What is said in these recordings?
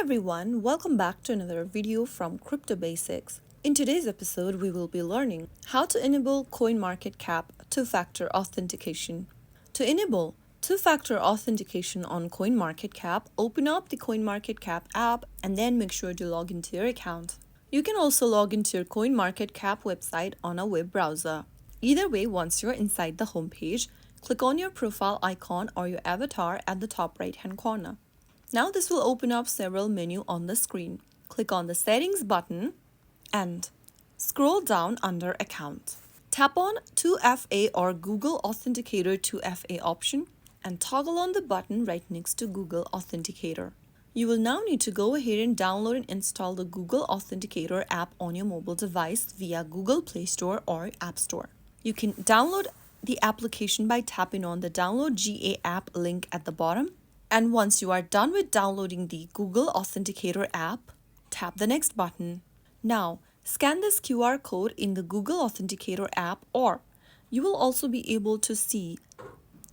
everyone, welcome back to another video from Crypto Basics. In today's episode, we will be learning how to enable CoinMarketCap two-factor authentication. To enable two-factor authentication on CoinMarketCap, open up the CoinMarketCap app and then make sure to log into your account. You can also log into your CoinMarketCap website on a web browser. Either way, once you're inside the homepage, click on your profile icon or your avatar at the top right-hand corner. Now this will open up several menus on the screen. Click on the Settings button and scroll down under Account. Tap on 2FA or Google Authenticator 2FA option and toggle on the button right next to Google Authenticator. You will now need to go ahead and download and install the Google Authenticator app on your mobile device via Google Play Store or App Store. You can download the application by tapping on the Download GA app link at the bottom. And once you are done with downloading the Google Authenticator app, tap the Next button. Now, scan this QR code in the Google Authenticator app, or you will also be able to see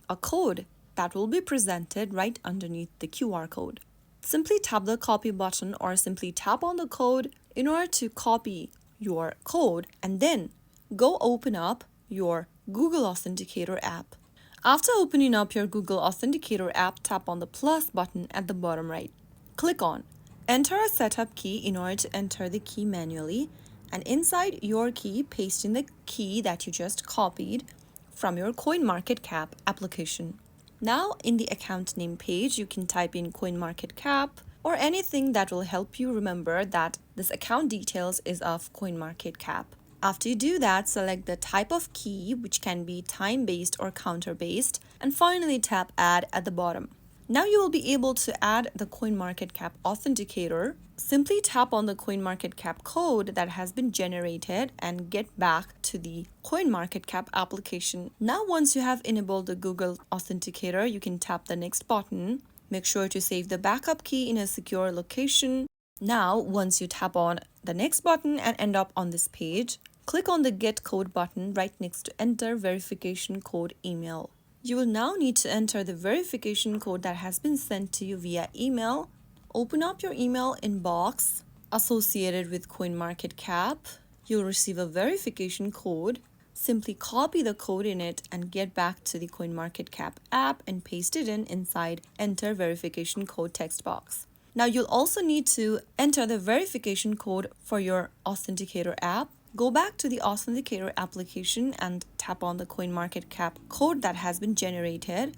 a code that will be presented right underneath the QR code. Simply tap the copy button or simply tap on the code in order to copy your code and then go open up your Google Authenticator app. After opening up your Google Authenticator app, tap on the plus button at the bottom right. Click on Enter a setup key in order to enter the key manually, and inside your key, paste in the key that you just copied from your CoinMarketCap application. Now, in the account name page, you can type in CoinMarketCap or anything that will help you remember that this account details is of CoinMarketCap. After you do that, select the type of key, which can be time-based or counter-based, and finally tap Add at the bottom. Now you will be able to add the CoinMarketCap authenticator. Simply tap on the CoinMarketCap code that has been generated and get back to the CoinMarketCap application. Now once you have enabled the Google Authenticator, you can tap the Next button. Make sure to save the backup key in a secure location. Now, once you tap on the Next button and end up on this page, click on the Get Code button right next to Enter Verification Code Email. You will now need to enter the verification code that has been sent to you via email. Open up your email inbox associated with CoinMarketCap. You'll receive a verification code. Simply copy the code in it and get back to the CoinMarketCap app and paste it inside Enter Verification Code text box. Now you'll also need to enter the verification code for your Authenticator app. Go back to the Authenticator application and tap on the CoinMarketCap code that has been generated.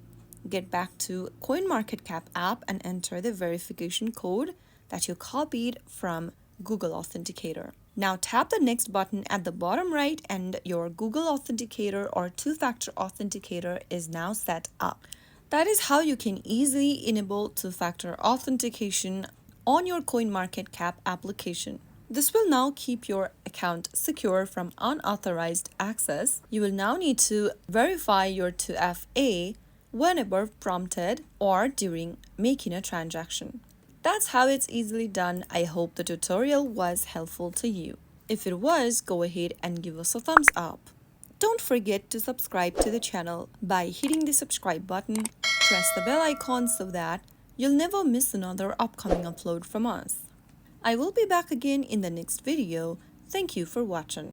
Get back to CoinMarketCap app and enter the verification code that you copied from Google Authenticator. Now tap the Next button at the bottom right and your Google Authenticator or two-factor authenticator is now set up. That is how you can easily enable two-factor authentication on your CoinMarketCap application. This will now keep your account secure from unauthorized access. You will now need to verify your 2FA whenever prompted or during making a transaction. That's how it's easily done. I hope the tutorial was helpful to you. If it was, go ahead and give us a thumbs up. Don't forget to subscribe to the channel by hitting the subscribe button. Press the bell icon so that you'll never miss another upcoming upload from us. I will be back again in the next video. Thank you for watching.